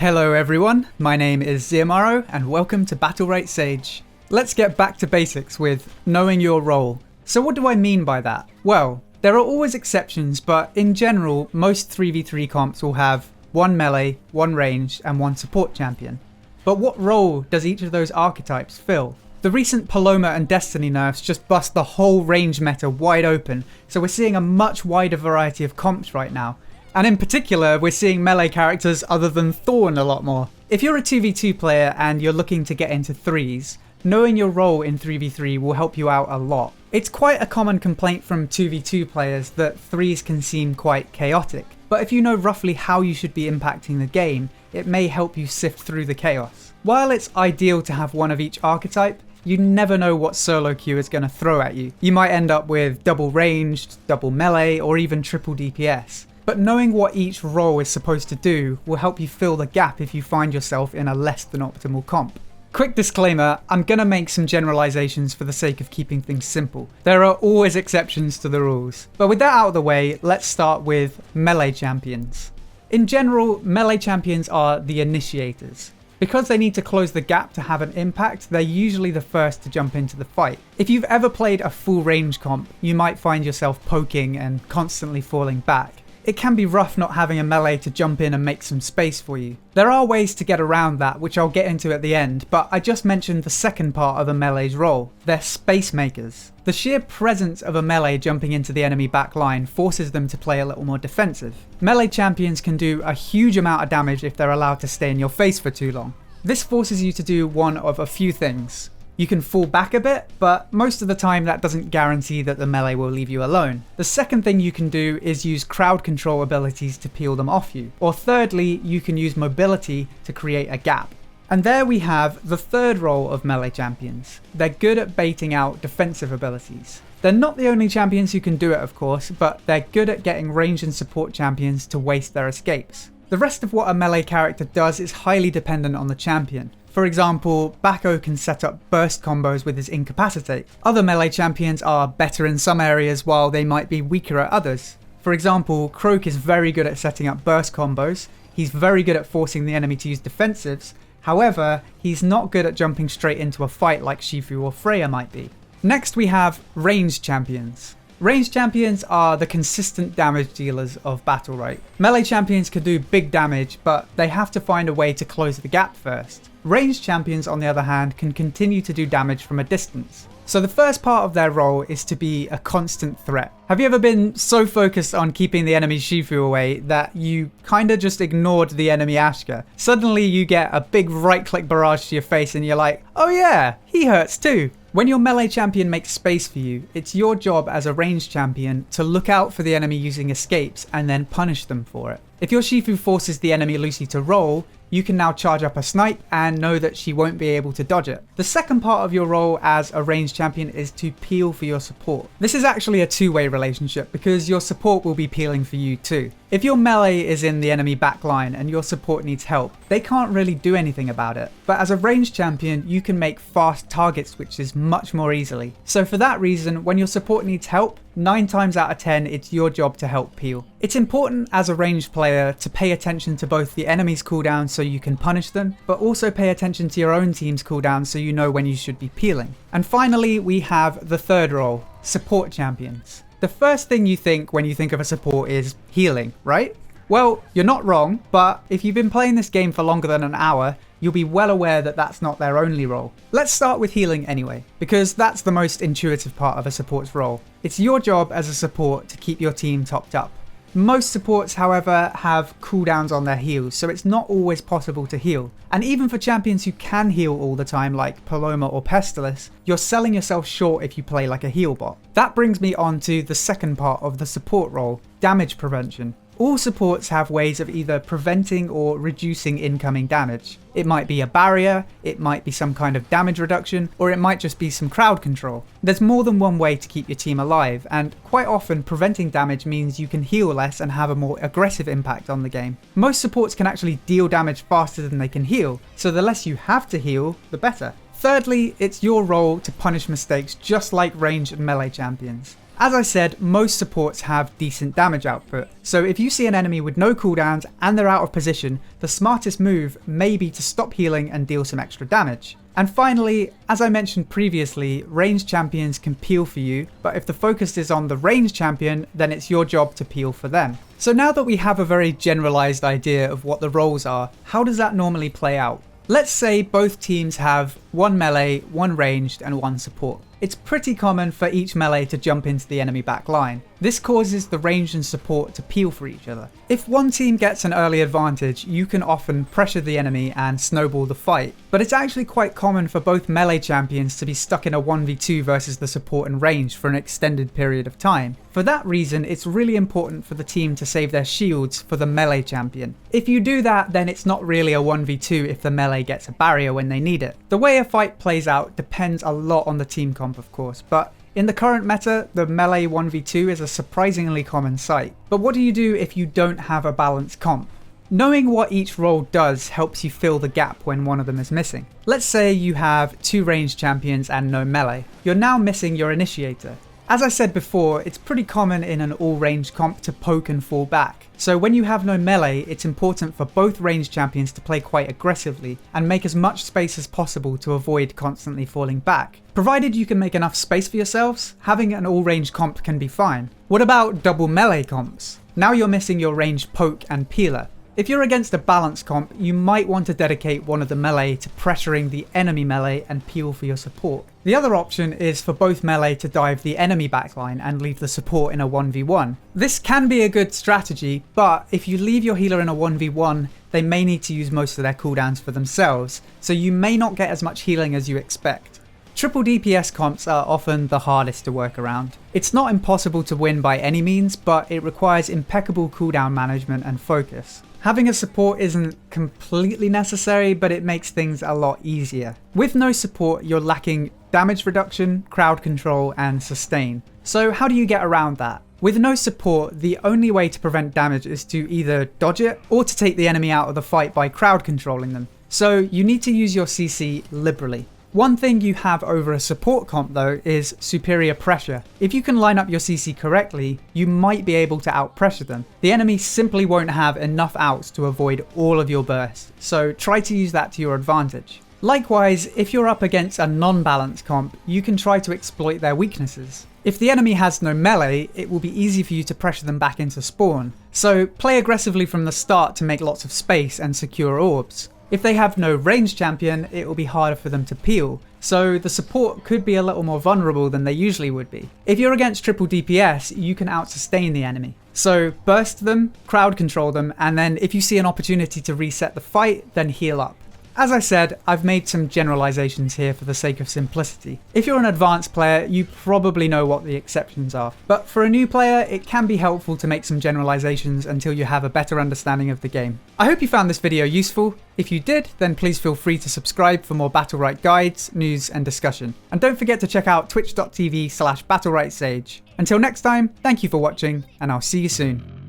Hello everyone, my name is Ziamaro and welcome to Battlerite Sage. Let's get back to basics with knowing your role. So what do I mean by that? Well, there are always exceptions, but in general, most 3v3 comps will have one melee, one ranged, and one support champion. But what role does each of those archetypes fill? The recent Paloma and Destiny nerfs just bust the whole range meta wide open, so we're seeing a much wider variety of comps right now. And in particular, we're seeing melee characters other than Thorn a lot more. If you're a 2v2 player and you're looking to get into 3s, knowing your role in 3v3 will help you out a lot. It's quite a common complaint from 2v2 players that 3s can seem quite chaotic, but if you know roughly how you should be impacting the game, it may help you sift through the chaos. While it's ideal to have one of each archetype, you never know what solo queue is going to throw at you. You might end up with double ranged, double melee, or even triple DPS. But knowing what each role is supposed to do will help you fill the gap if you find yourself in a less than optimal comp. Quick disclaimer, I'm gonna make some generalizations for the sake of keeping things simple. There are always exceptions to the rules. But with that out of the way, let's start with melee champions. In general, melee champions are the initiators. Because they need to close the gap to have an impact, they're usually the first to jump into the fight. If you've ever played a full range comp, you might find yourself poking and constantly falling back. It can be rough not having a melee to jump in and make some space for you. There are ways to get around that, which I'll get into at the end, but I just mentioned the second part of a melee's role. They're space makers. The sheer presence of a melee jumping into the enemy back line forces them to play a little more defensive. Melee champions can do a huge amount of damage if they're allowed to stay in your face for too long. This forces you to do one of a few things. You can fall back a bit, but most of the time that doesn't guarantee that the melee will leave you alone. The second thing you can do is use crowd control abilities to peel them off you. Or thirdly, you can use mobility to create a gap. And there we have the third role of melee champions. They're good at baiting out defensive abilities. They're not the only champions who can do it, of course, but they're good at getting range and support champions to waste their escapes. The rest of what a melee character does is highly dependent on the champion. For example, Bako can set up burst combos with his incapacitate. Other melee champions are better in some areas while they might be weaker at others. For example, Croak is very good at setting up burst combos, he's very good at forcing the enemy to use defensives, however, he's not good at jumping straight into a fight like Shifu or Freya might be. Next we have ranged champions. Ranged champions are the consistent damage dealers of Battlerite. Melee champions can do big damage, but they have to find a way to close the gap first. Ranged champions, on the other hand, can continue to do damage from a distance. So the first part of their role is to be a constant threat. Have you ever been so focused on keeping the enemy Shifu away that you kinda just ignored the enemy Ashka? Suddenly you get a big right-click barrage to your face and you're like, oh yeah, he hurts too. When your melee champion makes space for you, it's your job as a ranged champion to look out for the enemy using escapes and then punish them for it. If your Shifu forces the enemy Lucy to roll, you can now charge up a snipe and know that she won't be able to dodge it. The second part of your role as a ranged champion is to peel for your support. This is actually a two-way relationship because your support will be peeling for you too. If your melee is in the enemy backline and your support needs help, they can't really do anything about it. But as a ranged champion, you can make fast target switches much more easily. So for that reason, when your support needs help, 9 times out of 10, it's your job to help peel. It's important as a ranged player to pay attention to both the enemy's cooldown so you can punish them, but also pay attention to your own team's cooldown so you know when you should be peeling. And finally, we have the third role, support champions. The first thing you think when you think of a support is healing, right? Well, you're not wrong, but if you've been playing this game for longer than an hour, you'll be well aware that that's not their only role. Let's start with healing anyway, because that's the most intuitive part of a support's role. It's your job as a support to keep your team topped up. Most supports, however, have cooldowns on their heals, so it's not always possible to heal. And even for champions who can heal all the time, like Paloma or Pestilus, you're selling yourself short if you play like a heal bot. That brings me on to the second part of the support role, damage prevention. All supports have ways of either preventing or reducing incoming damage. It might be a barrier, it might be some kind of damage reduction, or it might just be some crowd control. There's more than one way to keep your team alive, and quite often preventing damage means you can heal less and have a more aggressive impact on the game. Most supports can actually deal damage faster than they can heal, so the less you have to heal, the better. Thirdly, it's your role to punish mistakes just like ranged and melee champions. As I said, most supports have decent damage output, so if you see an enemy with no cooldowns and they're out of position, the smartest move may be to stop healing and deal some extra damage. And finally, as I mentioned previously, ranged champions can peel for you, but if the focus is on the ranged champion, then it's your job to peel for them. So now that we have a very generalized idea of what the roles are, how does that normally play out? Let's say both teams have one melee, one ranged, and one support. It's pretty common for each melee to jump into the enemy back line. This causes the ranged and support to peel for each other. If one team gets an early advantage, you can often pressure the enemy and snowball the fight, but it's actually quite common for both melee champions to be stuck in a 1v2 versus the support and range for an extended period of time. For that reason, it's really important for the team to save their shields for the melee champion. If you do that, then it's not really a 1v2 if the melee gets a barrier when they need it. The way a fight plays out depends a lot on the team comp, of course, but in the current meta, the melee 1v2 is a surprisingly common sight. But what do you do if you don't have a balanced comp? Knowing what each role does helps you fill the gap when one of them is missing. Let's say you have 2 ranged champions and no melee. You're now missing your initiator. As I said before, it's pretty common in an all-ranged comp to poke and fall back. So when you have no melee, it's important for both ranged champions to play quite aggressively and make as much space as possible to avoid constantly falling back. Provided you can make enough space for yourselves, having an all-ranged comp can be fine. What about double melee comps? Now you're missing your ranged poke and peeler. If you're against a balanced comp, you might want to dedicate one of the melee to pressuring the enemy melee and peel for your support. The other option is for both melee to dive the enemy backline and leave the support in a 1v1. This can be a good strategy, but if you leave your healer in a 1v1, they may need to use most of their cooldowns for themselves, so you may not get as much healing as you expect. Triple DPS comps are often the hardest to work around. It's not impossible to win by any means, but it requires impeccable cooldown management and focus. Having a support isn't completely necessary, but it makes things a lot easier. With no support, you're lacking damage reduction, crowd control, and sustain. So how do you get around that? With no support, the only way to prevent damage is to either dodge it or to take the enemy out of the fight by crowd controlling them. So you need to use your CC liberally. One thing you have over a support comp though is superior pressure. If you can line up your CC correctly, you might be able to out-pressure them. The enemy simply won't have enough outs to avoid all of your bursts, so try to use that to your advantage. Likewise, if you're up against a non-balanced comp, you can try to exploit their weaknesses. If the enemy has no melee, it will be easy for you to pressure them back into spawn, so play aggressively from the start to make lots of space and secure orbs. If they have no ranged champion, it will be harder for them to peel, so the support could be a little more vulnerable than they usually would be. If you're against triple DPS, you can out-sustain the enemy. So burst them, crowd control them, and then if you see an opportunity to reset the fight, then heal up. As I said, I've made some generalizations here for the sake of simplicity. If you're an advanced player, you probably know what the exceptions are. But for a new player, it can be helpful to make some generalizations until you have a better understanding of the game. I hope you found this video useful. If you did, then please feel free to subscribe for more Battlerite guides, news, and discussion. And don't forget to check out twitch.tv/BattleriteSage. Until next time, thank you for watching, and I'll see you soon.